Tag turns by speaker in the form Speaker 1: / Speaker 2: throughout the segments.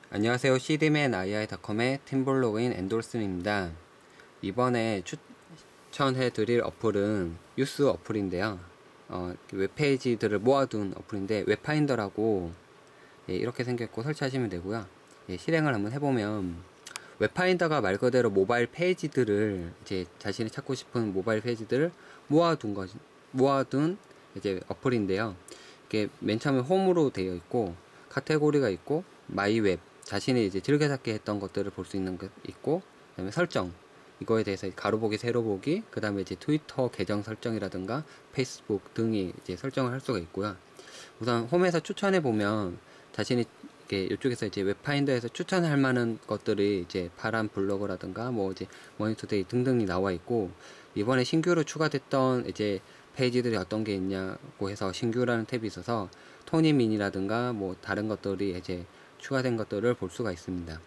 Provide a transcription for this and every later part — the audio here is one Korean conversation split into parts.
Speaker 1: 안녕하세요. CD맨 AI.com의 팀블로그인 엔돌슨입니다. 이번에 추천해드릴 어플은 뉴스 어플인데요. 웹페이지들을 모아둔 어플인데 웹파인더라고 이렇게 생겼고 설치하시면 되고요. 실행을 한번 해보면 웹파인더가 말 그대로 모바일 페이지들을 이제 자신이 찾고 싶은 모바일 페이지들을 모아둔 이제 어플인데요. 이게 맨 처음에 홈으로 되어 있고 카테고리가 있고 마이 웹 자신이 이제 즐겨찾기 했던 것들을 볼 수 있는 것 있고, 그 다음에 설정 이거에 대해서 가로보기 세로보기, 그 다음에 이제 트위터 계정 설정이라든가 페이스북 등이 이제 설정을 할 수가 있고요. 우선 홈에서 추천해 보면 자신이 이렇게 이쪽에서 이제 웹파인더에서 추천할 만한 것들이 이제 파란 블로그라든가 뭐 이제 머니투데이 등등이 나와 있고, 이번에 신규로 추가됐던 이제 페이지들이 어떤 게 있냐고 해서 신규라는 탭이 있어서 토니민이라든가 뭐 다른 것들이 이제 추가된 것들을 볼 수가 있습니다.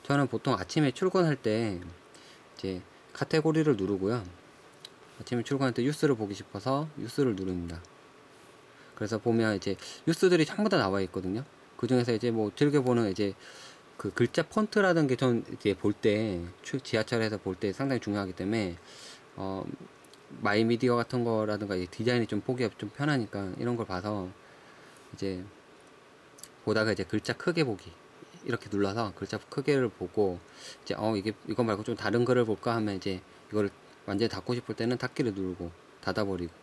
Speaker 1: 저는 보통 아침에 출근할 때 이제 카테고리를 누르고요. 아침에 출근할 때 뉴스를 보기 싶어서 뉴스를 누릅니다. 그래서 보면 이제 뉴스들이 전부 다 나와 있거든요. 그 중에서 이제 뭐 즐겨보는 이제 그 글자 폰트라는 게 전 이제 볼 때 지하철에서 볼 때 상당히 중요하기 때문에 마이미디어 같은 거라든가 디자인이 좀 보기가 좀 편하니까 이런 걸 봐서 이제 보다가 이제 글자 크게 보기 이렇게 눌러서 글자 크게를 보고 이제 이거 말고 좀 다른 글을 볼까 하면 이제 이거를 완전히 닫고 싶을 때는 닫기를 누르고 닫아버리고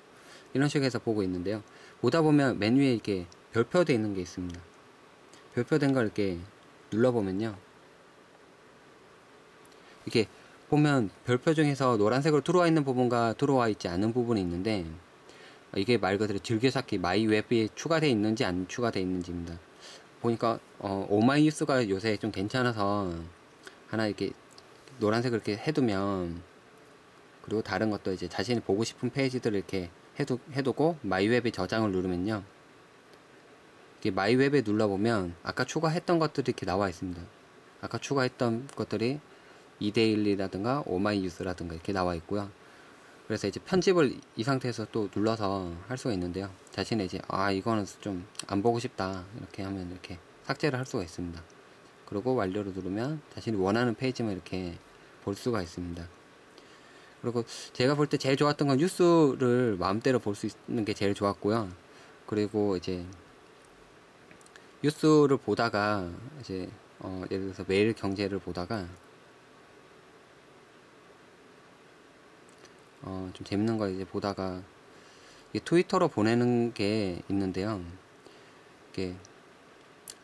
Speaker 1: 이런 식으로 해서 보고 있는데요. 보다 보면 맨 위에 이렇게 별표되어 있는 게 있습니다. 별표된 걸 이렇게 눌러보면요. 이렇게 보면 별표 중에서 노란색으로 들어와 있는 부분과 들어와 있지 않은 부분이 있는데, 이게 말 그대로 즐겨찾기 마이 웹에 추가되어 있는지 안 추가되어 있는지입니다. 보니까 오마이뉴스가 요새 좀 괜찮아서 하나 이렇게 노란색을 이렇게 해두면, 그리고 다른 것도 이제 자신이 보고 싶은 페이지들을 이렇게 해두고 마이웹에 저장을 누르면요, 이게 마이웹에 눌러보면 아까 추가했던 것들이 이렇게 나와 있습니다. 아까 추가했던 것들이 이데일리라든가 오마이뉴스라든가 이렇게 나와 있고요. 그래서 이제 편집을 이 상태에서 또 눌러서 할 수가 있는데요. 자신의 이제 이거는 좀 안 보고 싶다 이렇게 하면 이렇게 삭제를 할 수가 있습니다. 그리고 완료를 누르면 자신이 원하는 페이지만 이렇게 볼 수가 있습니다. 그리고 제가 볼 때 제일 좋았던 건 뉴스를 마음대로 볼 수 있는 게 제일 좋았고요. 그리고 이제 뉴스를 보다가 이제 예를 들어서 매일 경제를 보다가 좀 재밌는 걸 이제 보다가 이게 트위터로 보내는 게 있는데요. 이게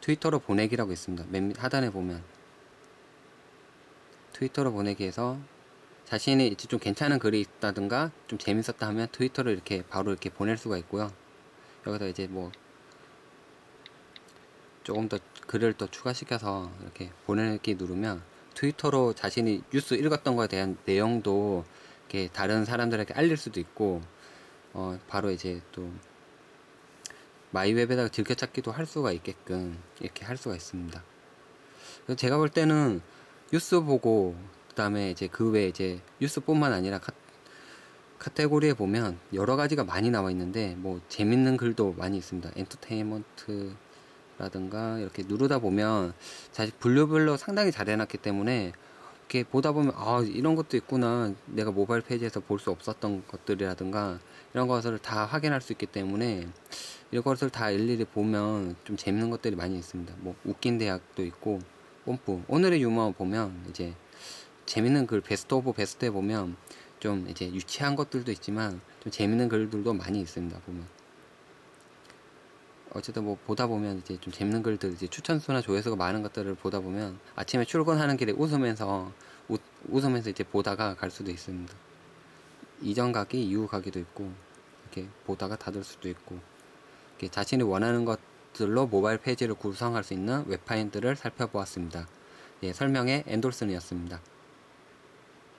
Speaker 1: 트위터로 보내기라고 있습니다. 맨 하단에 보면 트위터로 보내기에서 자신이 이제 좀 괜찮은 글이 있다든가 좀 재밌었다 하면 트위터로 이렇게 바로 이렇게 보낼 수가 있고요. 여기서 이제 뭐 조금 더 글을 또 추가시켜서 이렇게 보내기 누르면 트위터로 자신이 뉴스 읽었던 거에 대한 내용도 이렇게 다른 사람들에게 알릴 수도 있고, 바로 이제 또 마이웹에다가 즐겨찾기도 할 수가 있게끔 이렇게 할 수가 있습니다. 그래서 제가 볼 때는 뉴스 보고, 그 다음에 이제 그 외에 이제 뉴스뿐만 아니라 카테고리에 보면 여러 가지가 많이 나와 있는데, 뭐 재밌는 글도 많이 있습니다. 엔터테인먼트 라든가 이렇게 누르다 보면 사실 분류별로 상당히 잘 해놨기 때문에 이렇게 보다 보면 이런 것도 있구나, 내가 모바일 페이지에서 볼 수 없었던 것들이라든가 이런 것을 다 확인할 수 있기 때문에 이것을 다 일일이 보면 좀 재밌는 것들이 많이 있습니다. 뭐 웃긴 대학도 있고, 뽐뿌 오늘의 유머 보면 이제 재밌는 글 베스트 오브 베스트에 보면 좀 이제 유치한 것들도 있지만 좀 재밌는 글들도 많이 있습니다. 보면 어쨌든 뭐 보다 보면 이제 좀 재밌는 글들, 이제 추천수나 조회수가 많은 것들을 보다 보면 아침에 출근하는 길에 웃으면서 이제 보다가 갈 수도 있습니다. 이전 가기, 이후 가기도 있고, 이렇게 보다가 닫을 수도 있고, 이렇게 자신이 원하는 것들로 모바일 페이지를 구성할 수 있는 웹파인들을 살펴보았습니다. 설명의 엔돌슨이었습니다.